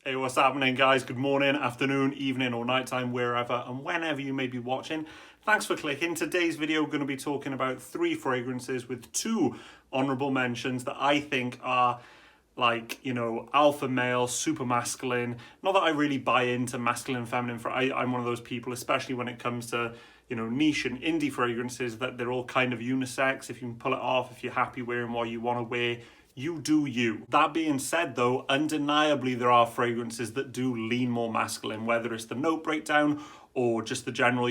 Hey, what's happening, guys? Good morning, afternoon, evening, or nighttime, wherever and whenever you may be watching. Thanks for clicking. Today's video, we're going to be talking about 3 fragrances with 2 honorable mentions that I think are alpha male, super masculine. Not that I really buy into masculine and feminine. I'm one of those people, especially when it comes to, niche and indie fragrances, that they're all kind of unisex. If you can pull it off, if you're happy wearing what you want to wear, you do you. That being said, though, undeniably there are fragrances that do lean more masculine, whether it's the note breakdown or just the general,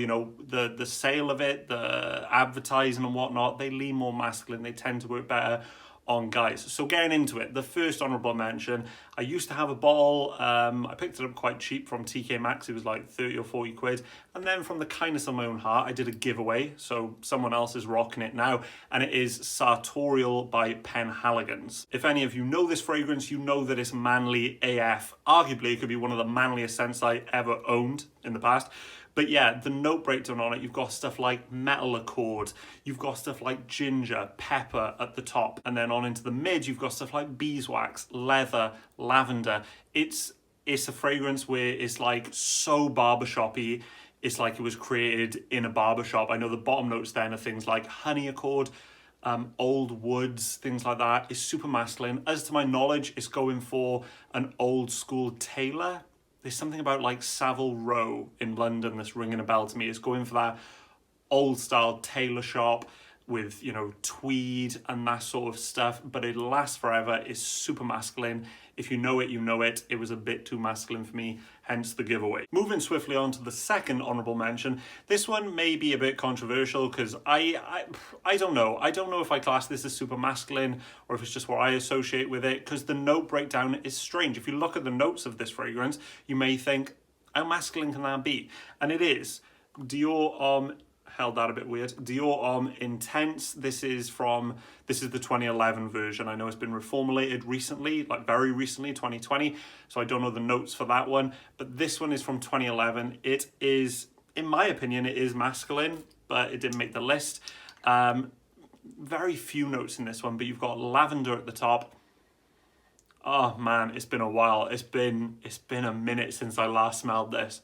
the sale of it, the advertising and whatnot. They lean more masculine. They tend to work better on guys. So getting into it, the first honorable mention, I used to have a bottle. I picked it up quite cheap from TK Maxx. It was like 30 or 40 quid. And then from the kindness of my own heart, I did a giveaway. So someone else is rocking it now. And it is Sartorial by Penhaligon's. If any of you know this fragrance, you know that it's manly AF. Arguably, it could be one of the manliest scents I ever owned in the past. But yeah, the note breakdown on it, you've got stuff like metal accord, you've got stuff like ginger, pepper at the top, and then on into the mid, you've got stuff like beeswax, leather, lavender. It's a fragrance where it's like so barbershoppy. It's like it was created in a barbershop. I know the bottom notes then are things like honey accord, old woods, things like that. It's super masculine. As to my knowledge, it's going for an old school tailor. There's something about like Savile Row in London that's ringing a bell to me. It's going for that old style tailor shop with, tweed and that sort of stuff, but it lasts forever. It's super masculine. If you know it, you know it. It was a bit too masculine for me, hence the giveaway. Moving swiftly on to the second honorable mention. This one may be a bit controversial because I don't know. I don't know if I class this as super masculine or if it's just what I associate with it, because the note breakdown is strange. If you look at the notes of this fragrance, you may think, how masculine can that be? And it is. Dior held that a bit weird. Dior Intense. This is the 2011 version. I know it's been reformulated recently, like very recently, 2020. So I don't know the notes for that one. But this one is from 2011. It is, in my opinion, it is masculine, but it didn't make the list. Very few notes in this one, but you've got lavender at the top. Oh man, it's been a while. It's been a minute since I last smelled this.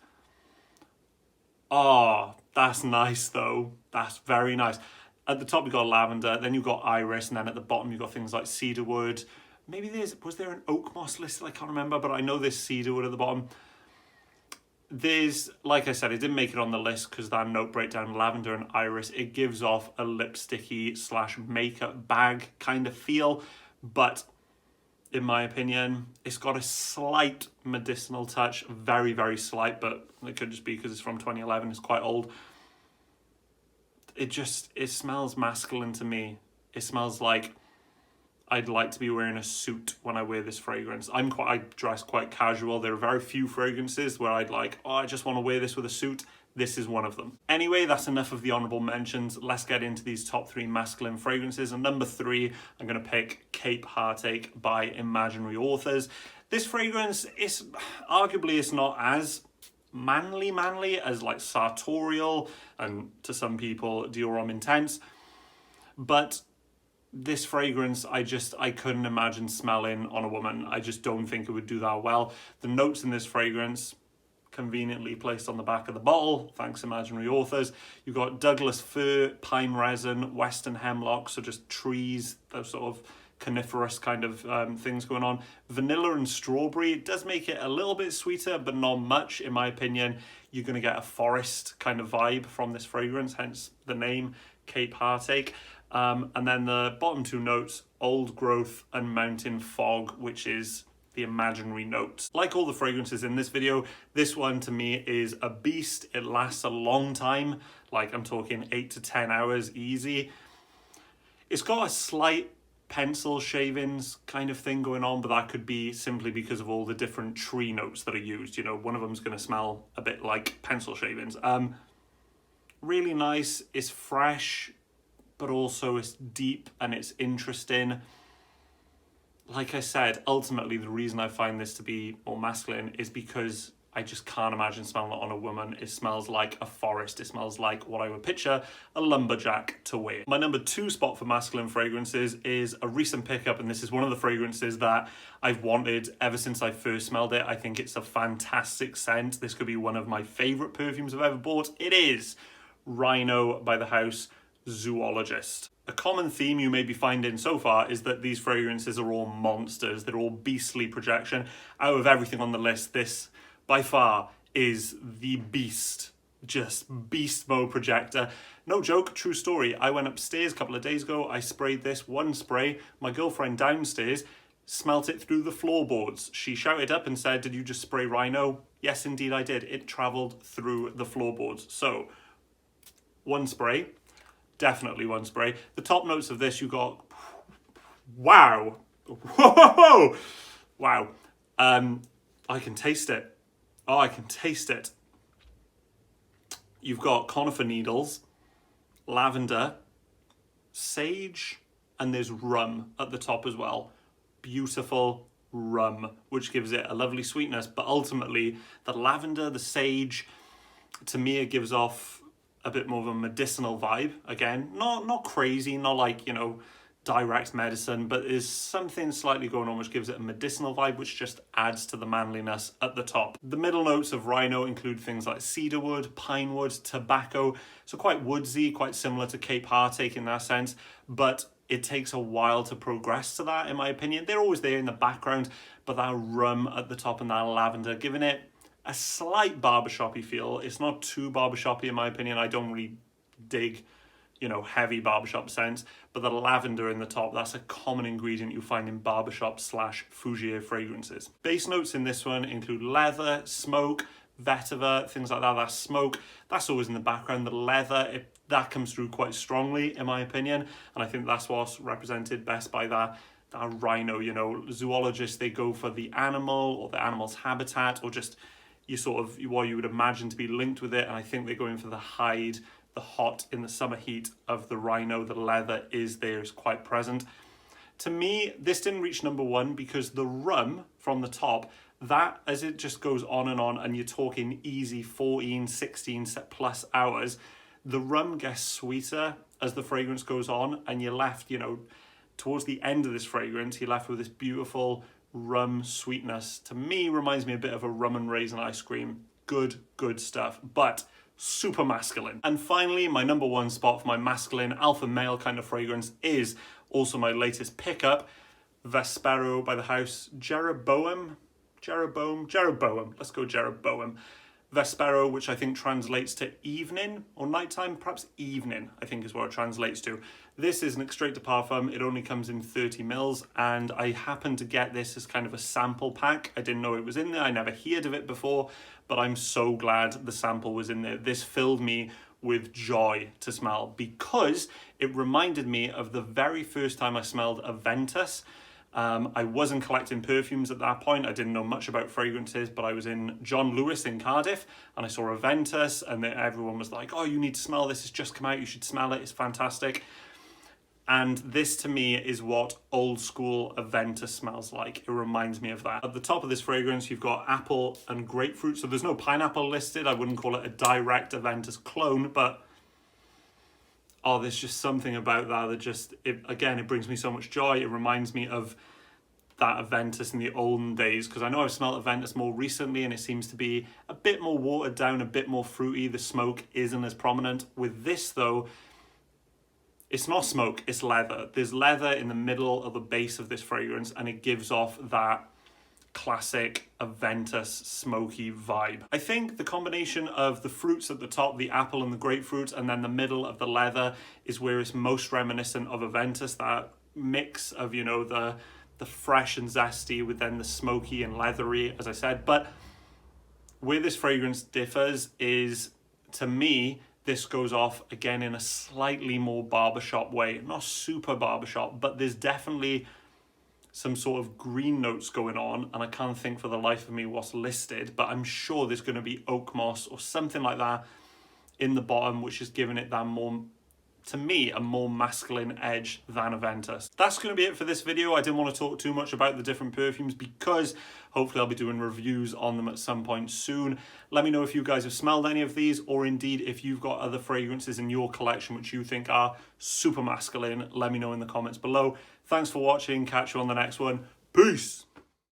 Oh, that's nice though. That's very nice. At the top you've got lavender, then you've got iris, and then at the bottom you've got things like cedarwood. Maybe was there an oak moss listed? I can't remember, but I know there's cedarwood at the bottom. There's, like I said, it didn't make it on the list because that note breakdown, lavender and iris, it gives off a lipsticky / makeup bag kind of feel, but in my opinion, it's got a slight medicinal touch, very, very slight, but it could just be because it's from 2011, it's quite old. It smells masculine to me. It smells like I'd like to be wearing a suit when I wear this fragrance. I dress quite casual. There are very few fragrances where I just want to wear this with a suit. This is one of them. Anyway, that's enough of the honorable mentions. Let's get into these top 3 masculine fragrances. And number 3, I'm going to pick Cape Heartache by Imaginary Authors. This fragrance is arguably it's not as manly as like Sartorial and to some people Dior Intense, but this fragrance I couldn't imagine smelling on a woman. I just don't think it would do that well. The notes in this fragrance, conveniently placed on the back of the bottle, thanks Imaginary Authors. You've got Douglas fir, pine resin, western hemlock, so just trees, those sort of coniferous kind of things going on. Vanilla and strawberry. It does make it a little bit sweeter, but not much, in my opinion. You're going to get a forest kind of vibe from this fragrance, hence the name, Cape Heartache. And then the bottom 2 notes, old growth and mountain fog, which is the imaginary notes. Like all the fragrances in this video, this one to me is a beast. It lasts a long time, like I'm talking 8 to 10 hours easy. It's got a slight pencil shavings kind of thing going on, but that could be simply because of all the different tree notes that are used. One of them's going to smell a bit like pencil shavings. Really nice. It's fresh, but also it's deep and it's interesting. Like I said, ultimately the reason I find this to be more masculine is because I just can't imagine smelling it on a woman. It smells like a forest. It smells like what I would picture a lumberjack to wear. My number 2 spot for masculine fragrances is a recent pickup, and this is one of the fragrances that I've wanted ever since I first smelled it. I think it's a fantastic scent. This could be one of my favorite perfumes I've ever bought. It is Rhino by the house Zoologist. A common theme you may be finding so far is that these fragrances are all monsters. They're all beastly projection. Out of everything on the list, this by far is the beast. Just beast mode projector. No joke, true story. I went upstairs a couple of days ago. I sprayed this one spray. My girlfriend downstairs smelt it through the floorboards. She shouted up and said, "Did you just spray Rhino?" Yes, indeed I did. It traveled through the floorboards. So, one spray. Definitely one spray. The top notes of this, you got, wow. Whoa! Wow. I can taste it. Oh, I can taste it. You've got conifer needles, lavender, sage, and there's rum at the top as well. Beautiful rum, which gives it a lovely sweetness. But ultimately, the lavender, the sage, to me, it gives off a bit more of a medicinal vibe. Again, not crazy, not like, you know, direct medicine, but there's something slightly going on which gives it a medicinal vibe, which just adds to the manliness at the top. The middle notes of Rhino include things like cedarwood, pinewood, tobacco, so quite woodsy, quite similar to Cape Heartache in that sense, but it takes a while to progress to that, in my opinion. They're always there in the background, but that rum at the top and that lavender, giving it a slight barbershoppy feel. It's not too barbershoppy in my opinion. I don't really dig, you know, heavy barbershop scents, but the lavender in the top, that's a common ingredient you find in barbershop / Fougere fragrances. Base notes in this one include leather, smoke, vetiver, things like that. That smoke, that's always in the background. The leather, that comes through quite strongly in my opinion, and I think that's what's represented best by that Rhino. You know, zoologists, they go for the animal or the animal's habitat, or just you sort of what you would imagine to be linked with it, and I think they're going for the hide, the hot in the summer heat of the Rhino. The leather is there, is quite present. To me, this didn't reach number 1 because the rum from the top, that as it just goes on and you're talking easy 14, 16 plus hours, the rum gets sweeter as the fragrance goes on, and you're left, you know, towards the end of this fragrance, you're left with this beautiful rum sweetness. To me, reminds me a bit of a rum and raisin ice cream. Good stuff, but super masculine. And finally, my number 1 spot for my masculine alpha male kind of fragrance is also my latest pickup, Vespero by the house Jeroboam. Let's go Jeroboam. Vespero, which I think translates to evening or nighttime, perhaps evening, I think is what it translates to. This is an extrait de parfum. It only comes in 30 mils, and I happened to get this as kind of a sample pack. I didn't know it was in there. I never heard of it before, but I'm so glad the sample was in there. This filled me with joy to smell because it reminded me of the very first time I smelled Aventus. I wasn't collecting perfumes at that point. I didn't know much about fragrances, but I was in John Lewis in Cardiff and I saw Aventus, and then everyone was like, "Oh, you need to smell this. It's just come out. You should smell it. It's fantastic." And this to me is what old school Aventus smells like. It reminds me of that. At the top of this fragrance, you've got apple and grapefruit. So there's no pineapple listed. I wouldn't call it a direct Aventus clone, but oh, there's just something about that just, it brings me so much joy. It reminds me of that Aventus in the olden days, because I know I've smelled Aventus more recently and it seems to be a bit more watered down, a bit more fruity. The smoke isn't as prominent. With this though, it's not smoke, it's leather. There's leather in the middle of the base of this fragrance, and it gives off that classic Aventus smoky vibe. I think the combination of the fruits at the top, the apple and the grapefruit, and then the middle of the leather is where it's most reminiscent of Aventus, that mix of, you know, the fresh and zesty with then the smoky and leathery, as I said. But where this fragrance differs is, to me, this goes off again in a slightly more barbershop way. Not super barbershop, but there's definitely some sort of green notes going on, and I can't think for the life of me what's listed, but I'm sure there's going to be oak moss or something like that in the bottom, which is giving it that more to me, a more masculine edge than Aventus. That's going to be it for this video. I didn't want to talk too much about the different perfumes because hopefully I'll be doing reviews on them at some point soon. Let me know if you guys have smelled any of these, or indeed if you've got other fragrances in your collection which you think are super masculine. Let me know in the comments below. Thanks for watching. Catch you on the next one. Peace!